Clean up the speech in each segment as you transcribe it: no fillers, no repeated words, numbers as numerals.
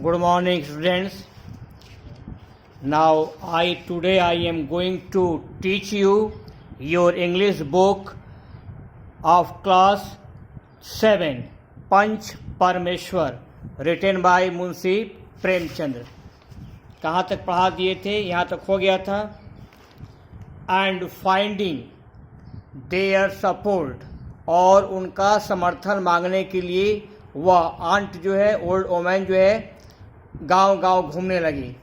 Good morning, students. Now, today I am going to teach you your English book of class 7, पंच परमेश्वर, written by Munshi Premchandra. कहाँ तक पढ़ा दिए थे? यहाँ तक हो गया था. And finding their support, और उनका समर्थन मांगने के लिए वह आंट जो है, ओल्ड ओमैन जो है, गांव-गांव घूमने लगी.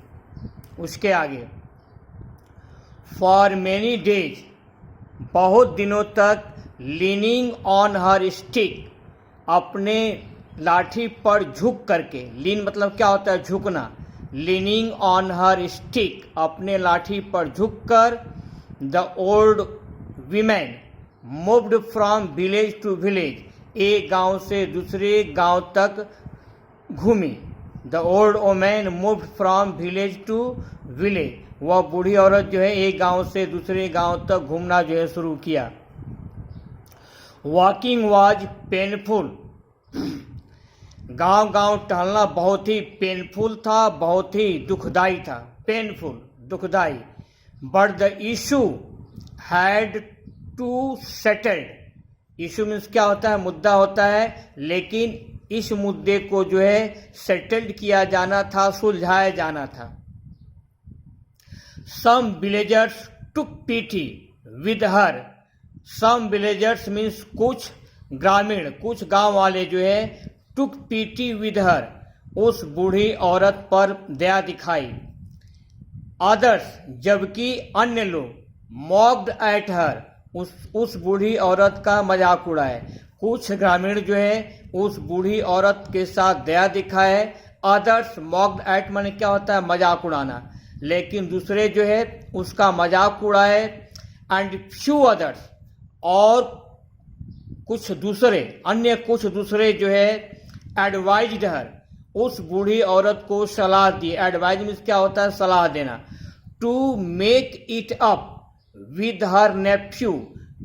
उसके आगे फॉर मेनी डेज, बहुत दिनों तक, लीनिंग ऑन हर स्टिक, अपने लाठी पर झुक करके. लीन मतलब क्या होता है? झुकना. लीनिंग ऑन हर स्टिक, अपने लाठी पर झुककर. The old women moved from village to village, एक गांव से दूसरे गांव तक घूमी. The old women moved from village to village, वह बूढ़ी औरत जो है एक गांव से दूसरे गांव तक घूमना जो है शुरू किया. वॉकिंग वाज पेनफुल, गांव गांव टहलना बहुत ही पेनफुल था, बहुत ही दुखदाई था. पेनफुल, दुखदाई. But the issue had to settled. Issue means क्या होता है? मुद्दा होता है. लेकिन इस मुद्दे को जो है सेटल्ड किया जाना था, सुलझाया जाना था. Some villagers took pity with her. Some villagers means कुछ ग्रामीण, कुछ गांव वाले जो है, टुक पीटी विद हर, उस बूढ़ी औरत पर दया दिखाई. अदर्स, जबकि अन्य लोग, मॉक्ड एट हर, उस बूढ़ी औरत का मजाक उड़ाए. कुछ ग्रामीण जो है उस बूढ़ी औरत के साथ दया दिखाए. अदर्स मॉक्ड एट माने क्या होता है? मजाक उड़ाना. लेकिन दूसरे जो है उसका मजाक उड़ाए. एंड फ्यू अदर्स, और कुछ दूसरे, अन्य कुछ दूसरे जो है, एडवाइज्ड हर, उस बूढ़ी औरत को सलाह दी. एडवाइज मीन्स क्या होता है? सलाह देना. To make it up with her nephew,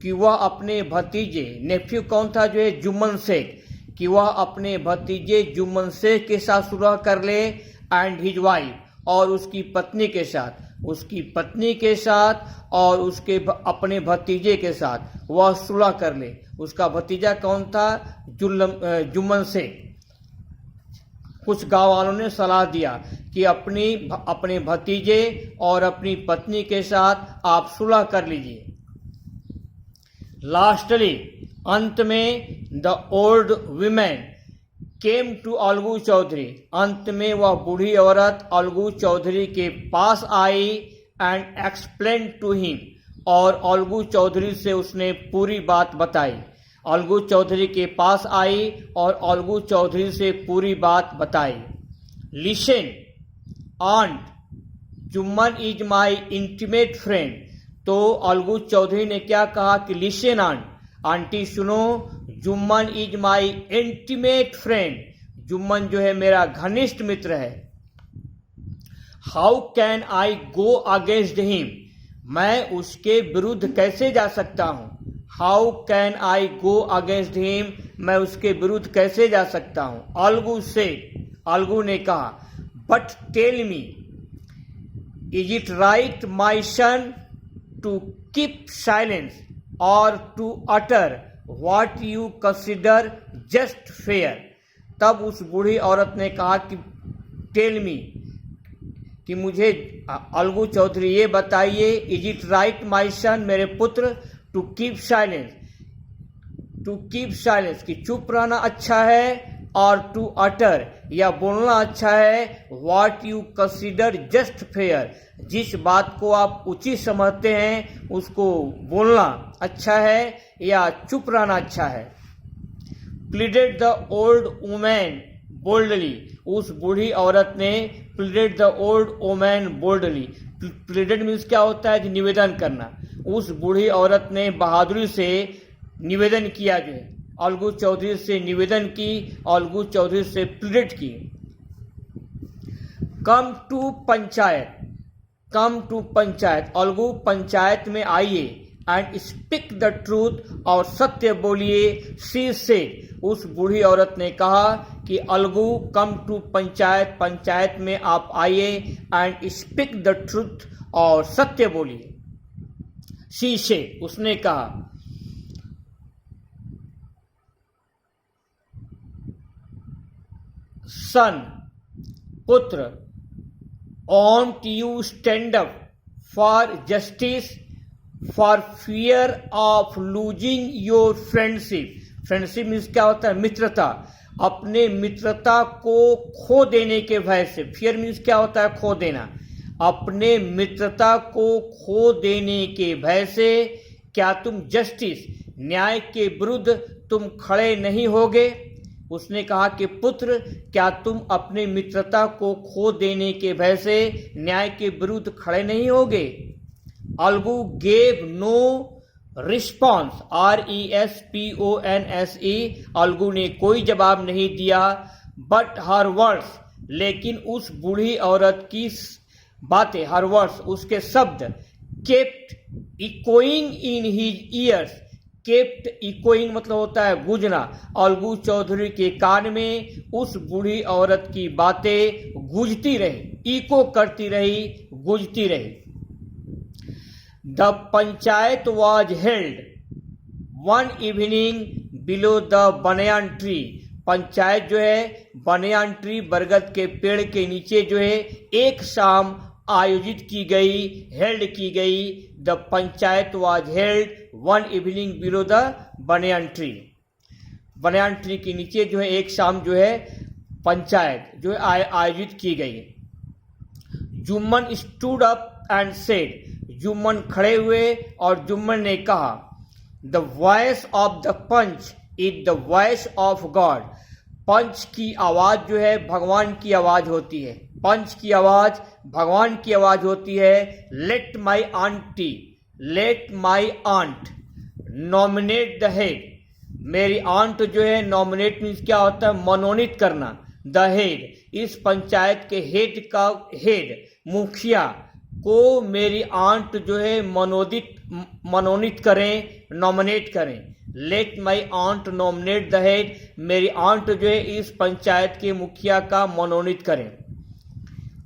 कि वह अपने भतीजे, नेफ्यू कौन था? जो है जुम्मन शेख, कि वह अपने भतीजे जुम्मन शेख के साथ सुलह कर ले. एंड हिज वाइफ, और उसकी पत्नी के साथ, उसकी पत्नी के साथ और उसके अपने भतीजे के साथ वह सुलह कर ले. उसका भतीजा कौन था? जुम्मन शेख. कुछ गांव वालों ने सलाह दिया कि अपने भतीजे और अपनी पत्नी के साथ आप सुलह कर लीजिए. लास्टली, अंत में, the old women came to Algu Chaudhary, अंत में वह बूढ़ी औरत अलगू चौधरी के पास आई. एंड एक्सप्लेन टू हिम, और अलगू चौधरी से उसने पूरी बात बताई. अलगू चौधरी के पास आई और अलगू चौधरी से पूरी बात बताई. Listen aunt, Jumman is my intimate friend. तो अलगू चौधरी ने क्या कहा कि लिसन आंट, आंटी सुनो, Jumman is my intimate friend, Jumman जो है मेरा घनिष्ठ मित्र है. How can I go against him, मैं उसके विरुद्ध कैसे जा सकता हूं? How can I go against him, मैं उसके विरुद्ध कैसे जा सकता हूं? अलगू ने कहा, but tell me, is it right my son to keep silence और to utter what you consider just fair. तब उस बूढ़ी औरत ने कहा कि टेल मी, कि मुझे अलगू चौधरी ये बताइए, इज इट राइट माई सन, मेरे पुत्र, टू कीप साइलेंस, कि चुप रहना अच्छा है, और टू अटर, या बोलना अच्छा है, what you consider just fair, जिस बात को आप उचित समझते हैं उसको बोलना अच्छा है या चुप रहना अच्छा है. Pleaded the old women boldly, उस बूढ़ी औरत ने pleaded the old women boldly. Pleaded means क्या होता है? निवेदन करना. उस बूढ़ी औरत ने बहादुरी से निवेदन किया, जो है अलगू चौधरी से निवेदन की, अलगू चौधरी से प्लीड की. कम टू पंचायत, अलगू पंचायत में आइए. एंड स्पीक द ट्रूथ, और सत्य बोलिए। शी सेड, उस बूढ़ी औरत ने कहा कि अलगू कम टू पंचायत, पंचायत में आप आइए, एंड स्पीक द ट्रूथ, और सत्य बोलिए। शी सेड, उसने कहा। सन, पुत्र, won't you stand up for justice for fear of losing your friendship? Friendship means क्या होता है? मित्रता। अपने मित्रता को खो देने के भय से। फियर मीन्स क्या होता है? खो देना। अपने मित्रता को खो देने के भय से क्या तुम जस्टिस, न्याय के विरुद्ध तुम खड़े नहीं होगे? उसने कहा कि पुत्र, क्या तुम अपने मित्रता को खो देने के भय से न्याय के विरुद्ध खड़े नहीं होगे? Algu gave no response, RESPONSE, Algu ने कोई जवाब नहीं दिया। बट हर वर्ड्स, लेकिन उस बूढ़ी औरत की बातें, हर वर्ड्स, उसके शब्द, kept echoing in his years, kept echoing मतलब होता है गूंजना। अलगू चौधरी के कान में उस बूढ़ी औरत की बातें गूंजती रही, इको करती रही, गूंजती रही। The panchayat was held one evening below the banyan tree, panchayat जो है बनियान ट्री, बरगद के पेड़ के नीचे जो है एक शाम आयोजित की गई, हेल्ड की गई। The panchayat was held one evening below the banyan tree, banyan tree के नीचे जो है एक शाम जो है पंचायत जो है आयोजित की गई। Jumman stood up and said, Jumman खड़े हुए और जुम्मन ने कहा, the voice of the panch is the voice of God, panch की आवाज जो है भगवान की आवाज होती है, पंच की आवाज भगवान की आवाज होती है। Let my auntie, let my aunt nominate the head, मेरी आंट जो है, नॉमिनेट मीन्स क्या होता है? मनोनीत करना। द हेड, इस पंचायत के हेड का, हेड मुखिया को मेरी आंट जो है मनोनीत करें, नॉमिनेट करें। Let my aunt nominate the head, मेरी आंट जो है इस पंचायत के मुखिया का मनोनीत करें।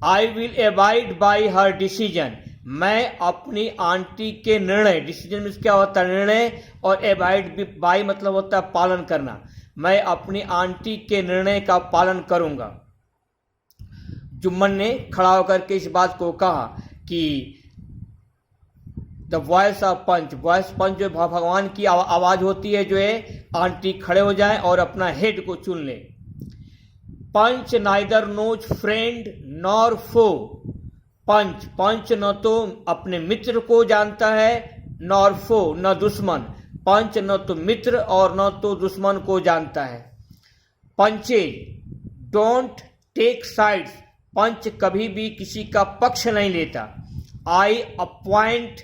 I will abide by her decision, मैं अपनी आंटी के निर्णय, डिसीजन मीन्स क्या होता है? निर्णय, और एबाइड बाई मतलब होता है पालन करना, मैं अपनी आंटी के निर्णय का पालन करूंगा। जुम्मन ने खड़ा होकर के इस बात को कहा कि the voice of panch, voice panch जो भगवान की आवाज होती है जो है, आंटी खड़े हो जाएं और अपना हेड को चुन ले। पंच नाइदर नोज फ्रेंड नॉर फो, पंच, पंच न तो अपने मित्र को जानता है, नॉर फो, न दुश्मन, पंच न तो मित्र और न तो दुश्मन को जानता है। पंचे डोंट टेक साइड्स, पंच कभी भी किसी का पक्ष नहीं लेता। आई अपॉइंट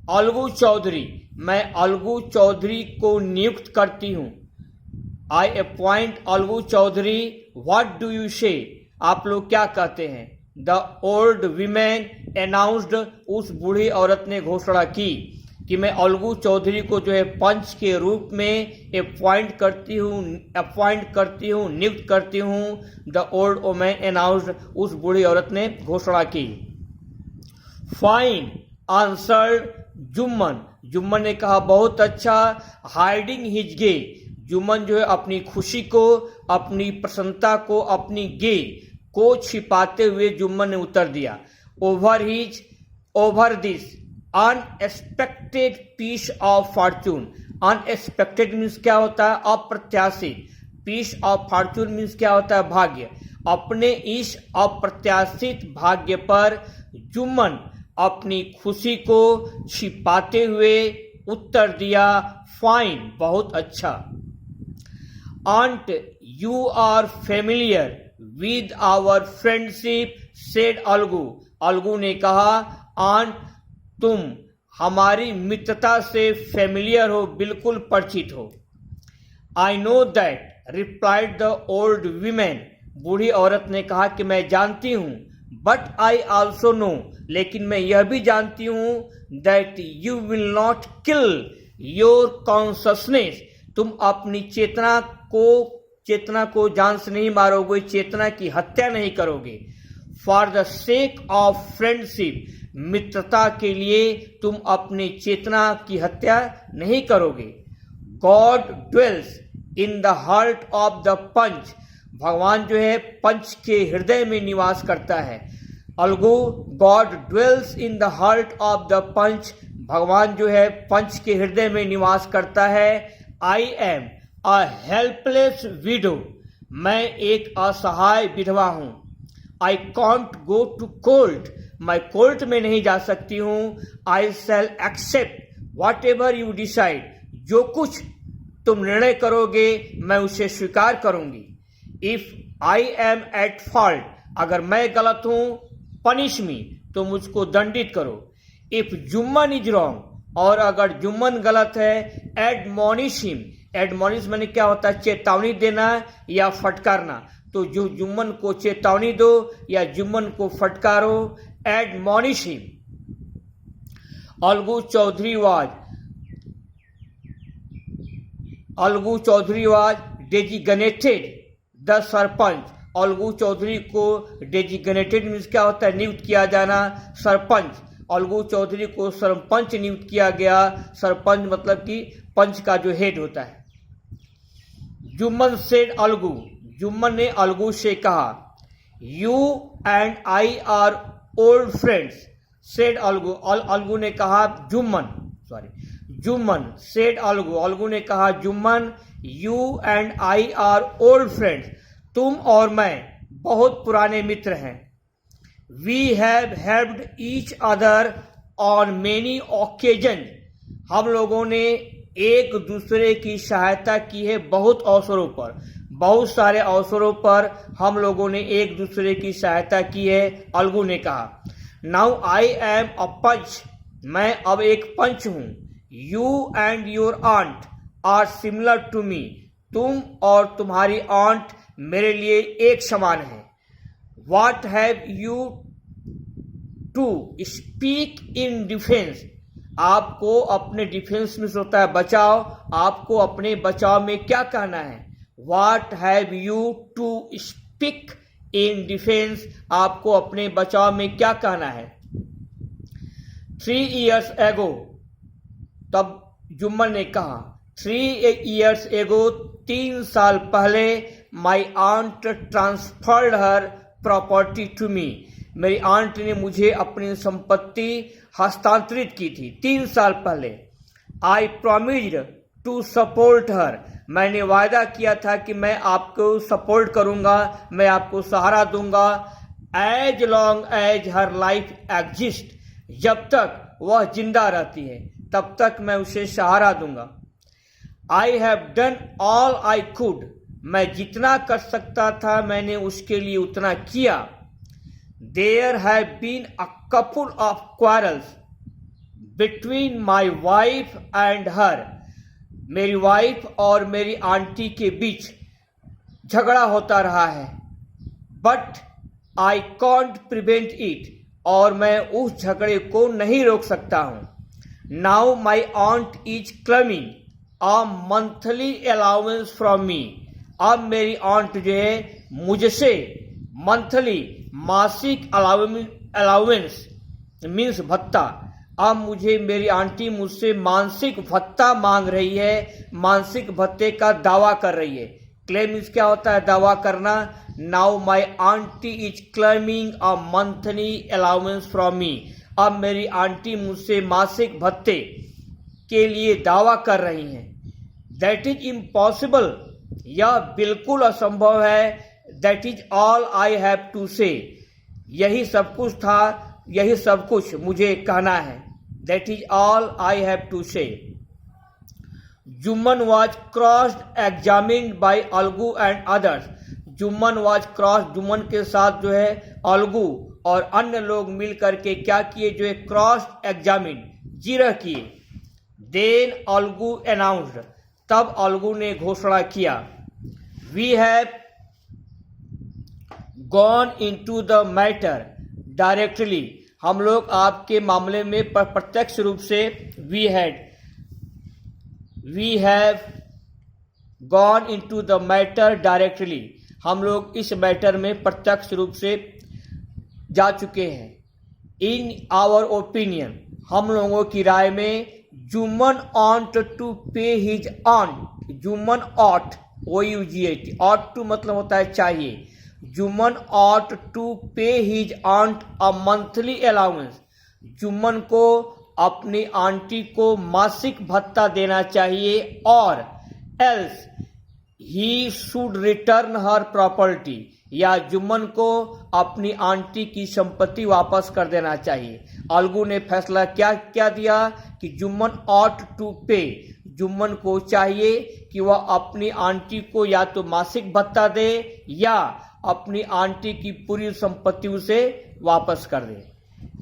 अलगू चौधरी, मैं अलगू चौधरी को नियुक्त करती हूं। I appoint Algu Chaudhary, what do you say, आप लोग क्या कहते हैं? द ओल्ड वीमेन अनाउंस्ड, उस बूढ़ी औरत ने घोषणा की कि मैं अलगू चौधरी को जो है पंच के रूप में अपॉइंट करती हूँ, नियुक्त करती हूँ। द ओल्ड वुमेन अनाउंस्ड, उस बूढ़ी औरत ने घोषणा की। फाइन आंसर्ड जुम्मन, जुम्मन ने कहा बहुत अच्छा। हाइडिंग हिज गे, जुम्मन जो है अपनी खुशी को, अपनी प्रसन्नता को, अपनी गे को छिपाते हुए जुम्मन ने उत्तर दिया। Over this unexpected piece of fortune, unexpected means क्या होता है? अप्रत्याशित। पीस ऑफ फॉर्चून मीन्स क्या होता है? भाग्य। अपने इस अप्रत्याशित भाग्य पर जुम्मन अपनी खुशी को छिपाते हुए उत्तर दिया, फाइन, बहुत अच्छा। Aunt you are familiar with our friendship said Algu, Algu ने कहा, आंट तुम हमारी मित्रता से फेमिलियर हो, बिल्कुल परिचित हो। I know that replied the old women, बूढ़ी औरत ने कहा कि मैं जानती हूं। बट आई ऑल्सो नो, लेकिन मैं यह भी जानती हूं that you will not kill your consciousness, तुम अपनी चेतना को जान से नहीं मारोगे, चेतना की हत्या नहीं करोगे। For the sake of friendship, मित्रता के लिए तुम अपनी चेतना की हत्या नहीं करोगे। God dwells in the heart of the panch, भगवान जो है पंच के हृदय में निवास करता है। Algu, God dwells in the heart of the panch, भगवान जो है पंच के हृदय में निवास करता है। I am a helpless widow, मैं एक असहाय विधवा हूं। I can't go to court, मैं कोर्ट में नहीं जा सकती हूं। I shall accept whatever you decide, जो कुछ तुम निर्णय करोगे मैं उसे स्वीकार करूंगी। If I am at fault, अगर मैं गलत हूं, पनिश मी, तो मुझको दंडित करो। इफ जुम्मन इज रॉन्ग, और अगर जुम्मन गलत है, एडमोनिश हिम, एडमोनिश मैंने क्या होता है, चेतावनी देना या फटकारना, तो जो जुम्मन को चेतावनी दो या जुम्मन को फटकारो, admonish him. Algu Chaudhary was designated the sarpanch, Algu Chaudhary को डेजिग्नेटेड मीन्स क्या होता है, नियुक्त किया जाना। सरपंच, अलगू चौधरी को सरपंच नियुक्त किया गया। सरपंच मतलब कि पंच का जो हेड होता है। जुम्मन सेड अलगू, जुम्मन ने अलगू से कहा, you and I are old friends. Said Algu, Algu ने कहा जुम्मन सेड अलगू, अलगू ने कहा Jumman, you and I are old friends, तुम और मैं बहुत पुराने मित्र हैं। We have helped each other on many occasion, हम लोगों ने एक दूसरे की सहायता की है बहुत अवसरों पर, बहुत सारे अवसरों पर हम लोगों ने एक दूसरे की सहायता की है, अलगू ने कहा। नाउ आई एम अ पंच, मैं अब एक पंच हूं। You and your aunt are similar to me, तुम और तुम्हारी आंट मेरे लिए एक समान है। What have you to speak in defence, आपको अपने डिफेंस में होता है बचाव, आपको अपने बचाव में क्या कहना है। What have you to speak in defence, आपको अपने बचाव में क्या कहना है। 3 years ago, तब जुम्मन ने कहा 3 years ago, 3 साल पहले, my aunt transferred her property to me, मेरी आंट ने मुझे अपनी संपत्ति हस्तांतरित की थी 3 साल पहले। आई प्रॉमिस्ड टू सपोर्ट हर, मैंने वायदा किया था कि मैं आपको सपोर्ट करूंगा, मैं आपको सहारा दूंगा। As long as her life exist, जब तक वह जिंदा रहती है तब तक मैं उसे सहारा दूंगा। I have done all I could, मैं जितना कर सकता था मैंने उसके लिए उतना किया। There have been a couple of quarrels between my wife and her, मेरी वाइफ और मेरी आंटी के बीच झगड़ा होता रहा है। But I can't prevent it, और मैं उस झगड़े को नहीं रोक सकता हूं। Now my aunt is claiming a monthly allowance from me, अब मेरी आंट जो है मुझसे मंथली, मासिक अलाउंस मीन्स भत्ता, अब मुझे मेरी आंटी मुझसे मानसिक भत्ता मांग रही है, मानसिक भत्ते का दावा कर रही है। क्लेम इस क्या होता है, दावा करना। Now my aunty is claiming a monthly allowance from me, अब मेरी आंटी मुझसे मासिक भत्ते के लिए दावा कर रही हैं। दैट इज इम्पॉसिबल, यह बिल्कुल असंभव है। That is all I have to say, यही सब कुछ था, यही सब कुछ मुझे कहना है। That is all I have to say. Jumman was crossed examined by Algu and others, Jumman was cross, Jumman के साथ जो है अलगू और अन्य लोग मिल करके क्या किए, जो है क्रॉस एग्जामिन, जिरह किए। देन अलगू अनाउंस्ड, तब अलगू ने घोषणा किया, we have gone into the matter, directly, हम लोग आपके मामले में प्रत्यक्ष रूप से we have gone into the matter directly, हम लोग इस मैटर में प्रत्यक्ष रूप से जा चुके हैं। इन आवर ओपिनियन, हम लोगों की राय में, Jumman ought to pay his aunt, Jumman ought OUGHT, ought to मतलब होता है चाहिए, Jumman ought to pay his aunt a monthly allowance, जुम्मन को अपनी आंटी को मासिक भत्ता देना चाहिए, और else he should return her property, या जुम्मन को अपनी आंटी की संपत्ति वापस कर देना चाहिए। अलगू ने फैसला क्या दिया कि जुम्मन ऑट टू पे, जुम्मन को चाहिए कि वह अपनी आंटी को या तो मासिक भत्ता दे या अपनी आंटी की पूरी संपत्ति उसे वापस कर दे।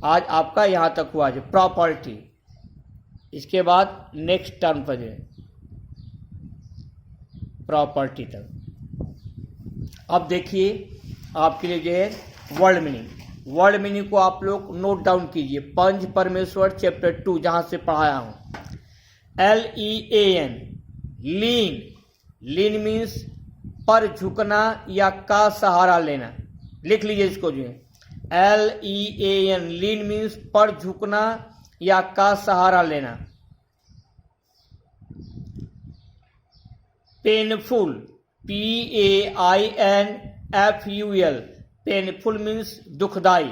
आज आपका यहां तक हुआ जो प्रॉपर्टी। इसके बाद नेक्स्ट टर्म पर जो प्रॉपर्टी तक। अब देखिए आपके लिए जो है वर्ड मीनिंग को आप लोग नोट डाउन कीजिए। पंच परमेश्वर चैप्टर 2 जहां से पढ़ाया हूं। LEAN, लीन मीन्स पर झुकना या का सहारा लेना। लिख लीजिए इसको जो है LEAN, लीन मीन्स पर झुकना या का सहारा लेना। पेनफुल, PAINFUL, पेनफुल मीन्स दुखदाई।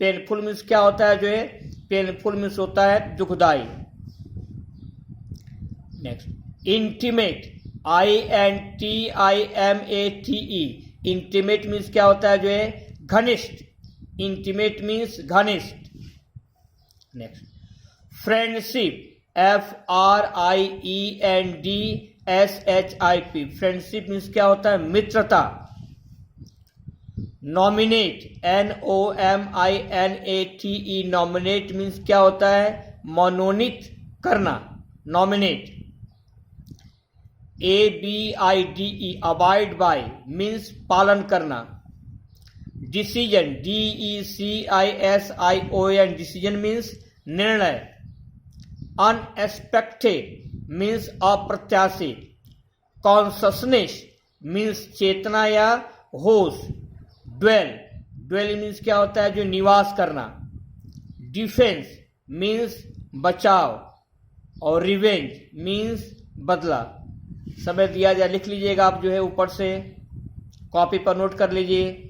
पेनफुल मीन्स क्या होता है जो है, पेनफुल मीन्स होता है दुखदाई। Next intimate, INTIMATE, intimate means क्या होता है जो है घनिष्ठ। इंटीमेट मीन्स घनिष्ठ। Next friendship, FRIENDSHIP, friendship means क्या होता है मित्रता। नॉमिनेट, NOMINATE, नॉमिनेट मीन्स क्या होता है मनोनीत करना, nominate. ABIDE, abide by means पालन करना। डिसीजन, DECISION, डिसीजन मीन्स निर्णय। अनएक्सपेक्टेड मीन्स अप्रत्याशित। कॉन्शसनेस मीन्स चेतना या होश। ड्वेल मीन्स क्या होता है जो निवास करना। डिफेंस मीन्स बचाव, और रिवेंज मीन्स बदला। समय दिया जाए, लिख लीजिएगा आप जो है ऊपर से कॉपी पर नोट कर लीजिए।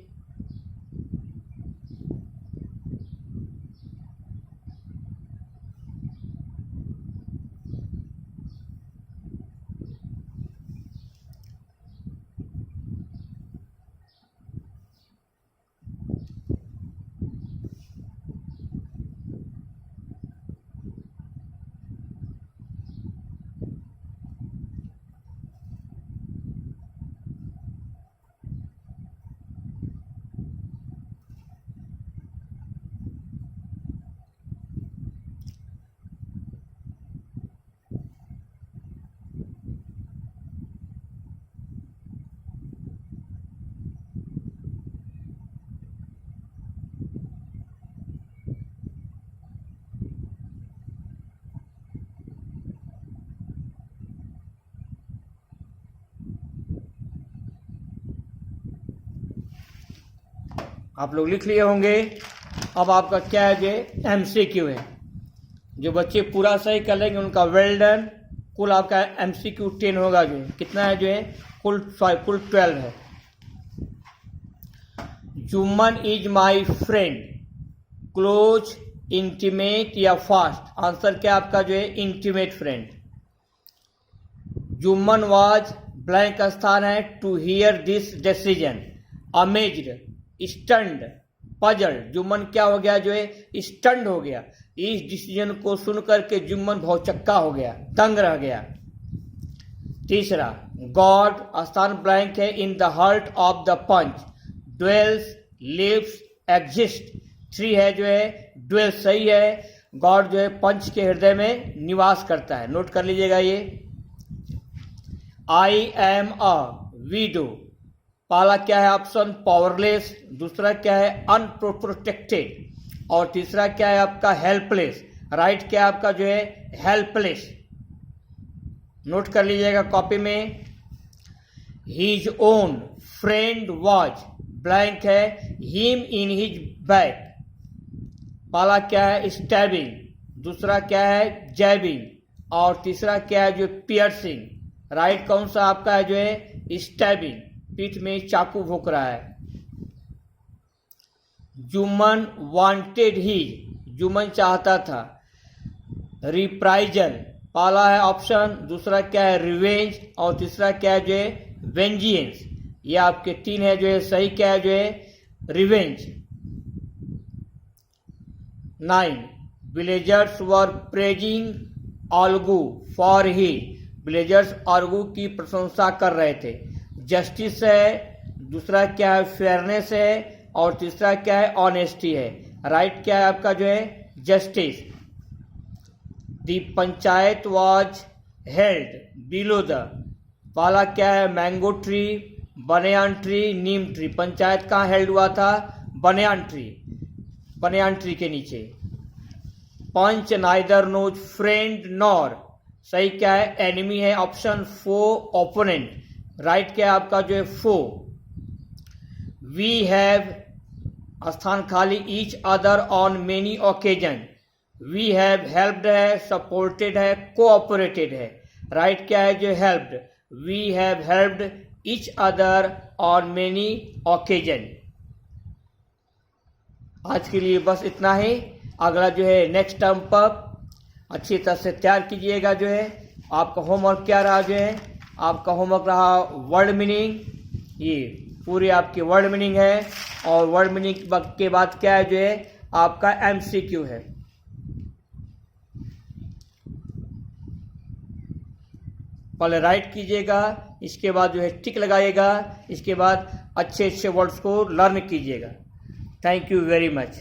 आप लोग लिख लिए होंगे। अब आपका क्या है जो MCQ है। जो बच्चे पूरा सही कर लेंगे उनका वेल डन। कुल आपका MCQ 10 होगा जो कितना है जो है कुल 12 है। Jumman is my friend, close, intimate या फास्ट। आंसर क्या आपका जो है intimate friend. Jumman was blank स्थान है to hear this decision. Amazed, stunned, puzzled. Jumman क्या हो गया जो है स्टंड हो गया। इस डिसीजन को सुनकर के जुम्मन भौचक्का हो गया, दंग रह गया। तीसरा गॉड स्थान ब्लैंक है in the heart of the panch. Dwells, lives, exist. 3 है जो है ड्वेल सही है। गॉड जो है पंच के हृदय में निवास करता है, नोट कर लीजिएगा ये। आई एम अ विडो, पहला क्या है ऑप्शन पावरलेस, दूसरा क्या है अनप्रोटेक्टेड, और तीसरा क्या है आपका हेल्पलेस। राइट क्या है आपका जो है हेल्पलेस। नोट कर लीजिएगा कॉपी में। His own friend was blank है हिम इन हिज बैक। पहला क्या है स्टैबिंग, दूसरा क्या है जैबिंग, और तीसरा क्या है जो पियर्सिंग। राइट कौन सा आपका है जो है स्टैबिंग, पीठ में चाकू भोंक रहा है। जुमन वांटेड हिज, जुमन चाहता था। रिप्राइजल, पहला है ऑप्शन, दूसरा क्या है रिवेंज, और तीसरा क्या है जो है वेंजियंस। ये आपके तीन है जो है सही क्या है जो है revenge. 9 villagers were praising Algu for he, villagers Algu की प्रशंसा कर रहे थे। जस्टिस है, दूसरा क्या है फेयरनेस है, और तीसरा क्या है ऑनेस्टी है। राइट क्या है आपका जो है justice. The panchayat was held below the, पहला क्या है मैंगो ट्री, बनियान ट्री, नीम ट्री। पंचायत कहाँ हेल्ड हुआ था? बनियान ट्री, बनियान ट्री के नीचे। पंच नाइदर नोज फ्रेंड नॉर, सही क्या है एनिमी है ऑप्शन फो ओपोनेंट। राइट क्या है आपका जो है फो। वी हैव, स्थान खाली, each other on many occasion. We have helped है, सपोर्टेड है, कोऑपरेटेड है। राइट क्या है जो helped. We have helped each other on many occasion. आज के लिए बस इतना ही। अगला जो है नेक्स्ट टर्म पर अच्छी तरह से तैयार कीजिएगा। जो है आपका होमवर्क क्या रहा, जो है आपका होमवर्क रहा वर्ड मीनिंग, ये पूरी आपकी वर्ड मीनिंग है, और वर्ड मीनिंग के बाद क्या है जो है आपका एमसीक्यू है। पहले राइट कीजिएगा, इसके बाद जो है टिक लगाइएगा, इसके बाद अच्छे अच्छे वर्ड्स को लर्न कीजिएगा। Thank you very much.